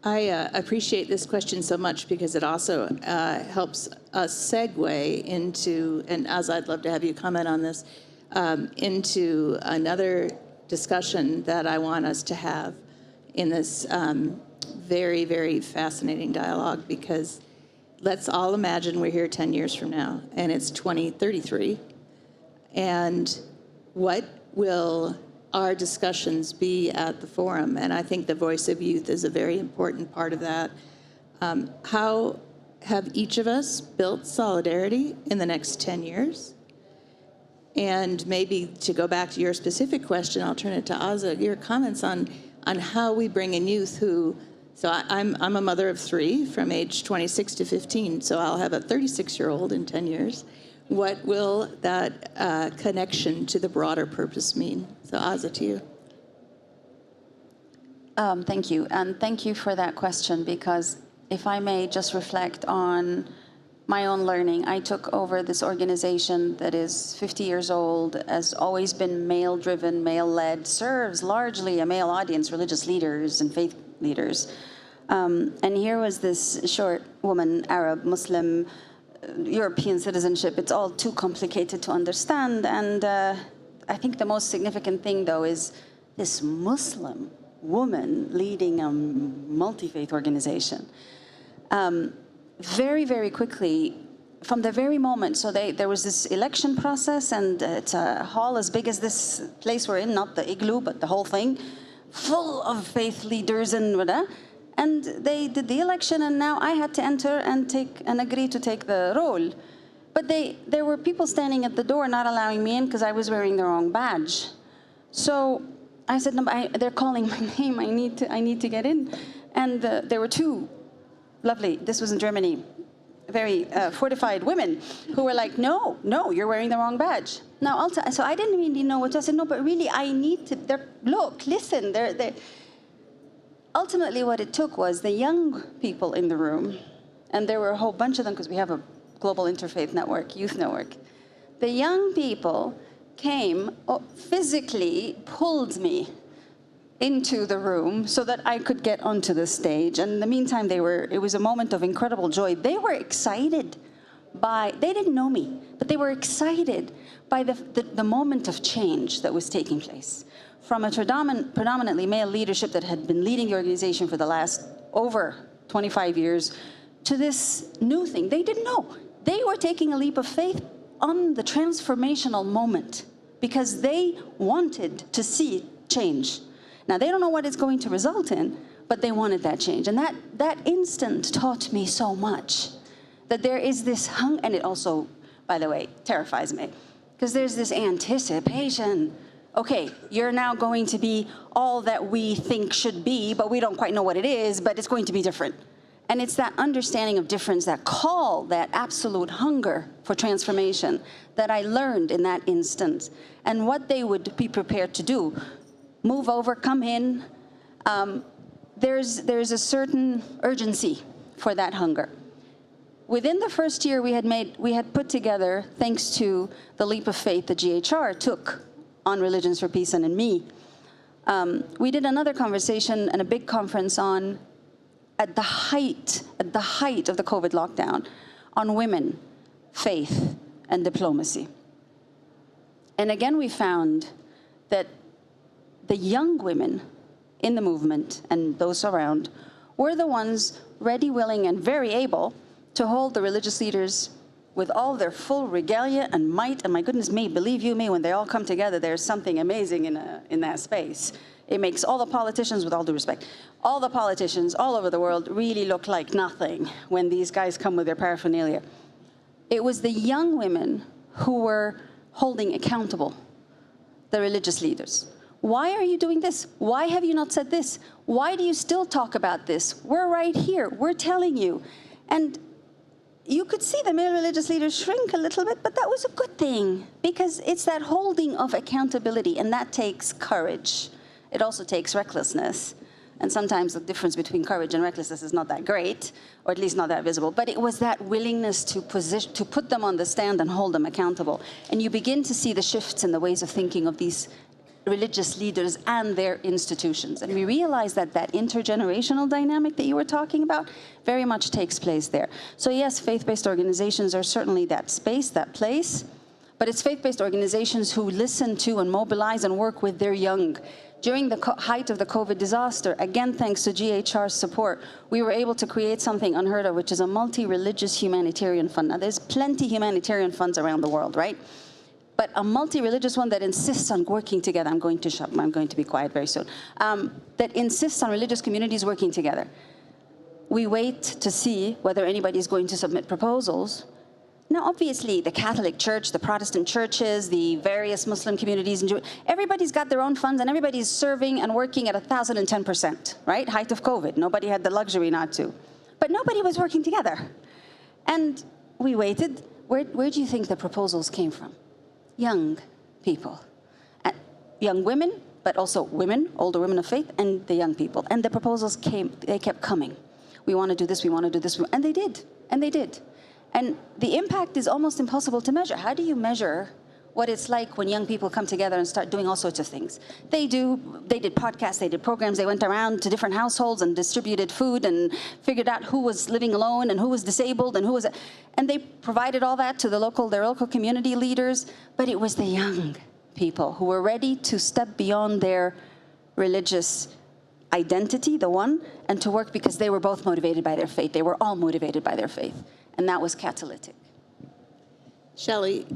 I appreciate this question so much because it also helps us segue into, and Azza, I'd love to have you comment on this, into another discussion that I want us to have in this very, very fascinating dialogue, because let's all imagine we're here 10 years from now and it's 2033. And what will our discussions be at the forum? And I think the voice of youth is a very important part of that. How have each of us built solidarity in the next 10 years? And maybe to go back to your specific question, I'll turn it to Azza, your comments on how we bring in youth who, so I'm a mother of 3 from age 26 to 15, so I'll have a 36-year-old in 10 years. What will that connection to the broader purpose mean? So Azza, to you. Thank you, and thank you for that question, because if I may just reflect on my own learning. I took over this organization that is 50 years old, has always been male-driven, male-led, serves largely a male audience, religious leaders and faith leaders. And here was this short woman, Arab, Muslim, European citizenship. It's all too complicated to understand. And I think the most significant thing, though, is this Muslim woman leading a multi-faith organization. Very, very quickly, from the very moment, so there was this election process, and it's a hall as big as this place we're in, not the igloo, but the whole thing, full of faith leaders and whatever. And they did the election, and now I had to enter and agree to take the role. But there were people standing at the door not allowing me in because I was wearing the wrong badge. So I said, no, they're calling my name. I need to get in. And there were 2 lovely, this was in Germany, very fortified women who were like, no, you're wearing the wrong badge. Now, so I didn't really know what to say. No, but really, I need to, look, listen. They're. Ultimately, what it took was the young people in the room, and there were a whole bunch of them because we have a global interfaith network, youth network. The young people came, physically pulled me into the room so that I could get onto the stage. And in the meantime, it was a moment of incredible joy. They were excited they didn't know me, but they were excited by the moment of change that was taking place. From a predominantly male leadership that had been leading the organization for the last over 25 years to this new thing. They didn't know. They were taking a leap of faith on the transformational moment because they wanted to see change. Now, they don't know what it's going to result in, but they wanted that change. And that instant taught me so much, that there is this hunger, and it also, by the way, terrifies me, because there's this anticipation. Okay, you're now going to be all that we think should be, but we don't quite know what it is, but it's going to be different. And it's that understanding of difference, that call, that absolute hunger for transformation that I learned in that instant, and what they would be prepared to do. Move over, come in. There's a certain urgency for that hunger. Within the first year, we had put together, thanks to the leap of faith that GHR took on Religions for Peace and in me, we did another conversation and a big conference at the height of the COVID lockdown, on women, faith, and diplomacy. And again, we found that the young women in the movement and those around were the ones ready, willing, and very able to hold the religious leaders with all their full regalia and might. And my goodness me, believe you me, when they all come together, there's something amazing in that space. It makes all the politicians, with all due respect, all the politicians all over the world really look like nothing when these guys come with their paraphernalia. It was the young women who were holding accountable the religious leaders. Why are you doing this? Why have you not said this? Why do you still talk about this? We're right here. We're telling you. And you could see the male religious leaders shrink a little bit, but that was a good thing, because it's that holding of accountability, and that takes courage. It also takes recklessness. And sometimes the difference between courage and recklessness is not that great, or at least not that visible. But it was that willingness to put them on the stand and hold them accountable. And you begin to see the shifts in the ways of thinking of these religious leaders and their institutions. And we realize that that intergenerational dynamic that you were talking about very much takes place there. So yes, faith-based organizations are certainly that space, that place, but it's faith-based organizations who listen to and mobilize and work with their young. During the height of the COVID disaster, again, thanks to GHR's support, we were able to create something unheard of, which is a multi-religious humanitarian fund. Now, there's plenty humanitarian funds around the world, right? But a multi-religious one that insists on working together. I'm going to be quiet very soon. That insists on religious communities working together. We wait to see whether anybody is going to submit proposals. Now, obviously, the Catholic Church, the Protestant churches, the various Muslim communities, everybody's got their own funds and everybody's serving and working at 1,010%, right? Height of COVID. Nobody had the luxury not to. But nobody was working together. And we waited. Where do you think the proposals came from? Young people. Young women, but also women, older women of faith, and the young people. And the proposals came, they kept coming. We want to do this, we want to do this. And they did. And they did. And the impact is almost impossible to measure. How do you measure what it's like when young people come together and start doing all sorts of things? They did podcasts, they did programs, they went around to different households and distributed food and figured out who was living alone and who was disabled and who was, and they provided all that to their local community leaders. But it was the young people who were ready to step beyond their religious identity, the one, and to work because they were both motivated by their faith. They were all motivated by their faith. And that was catalytic. Shelley,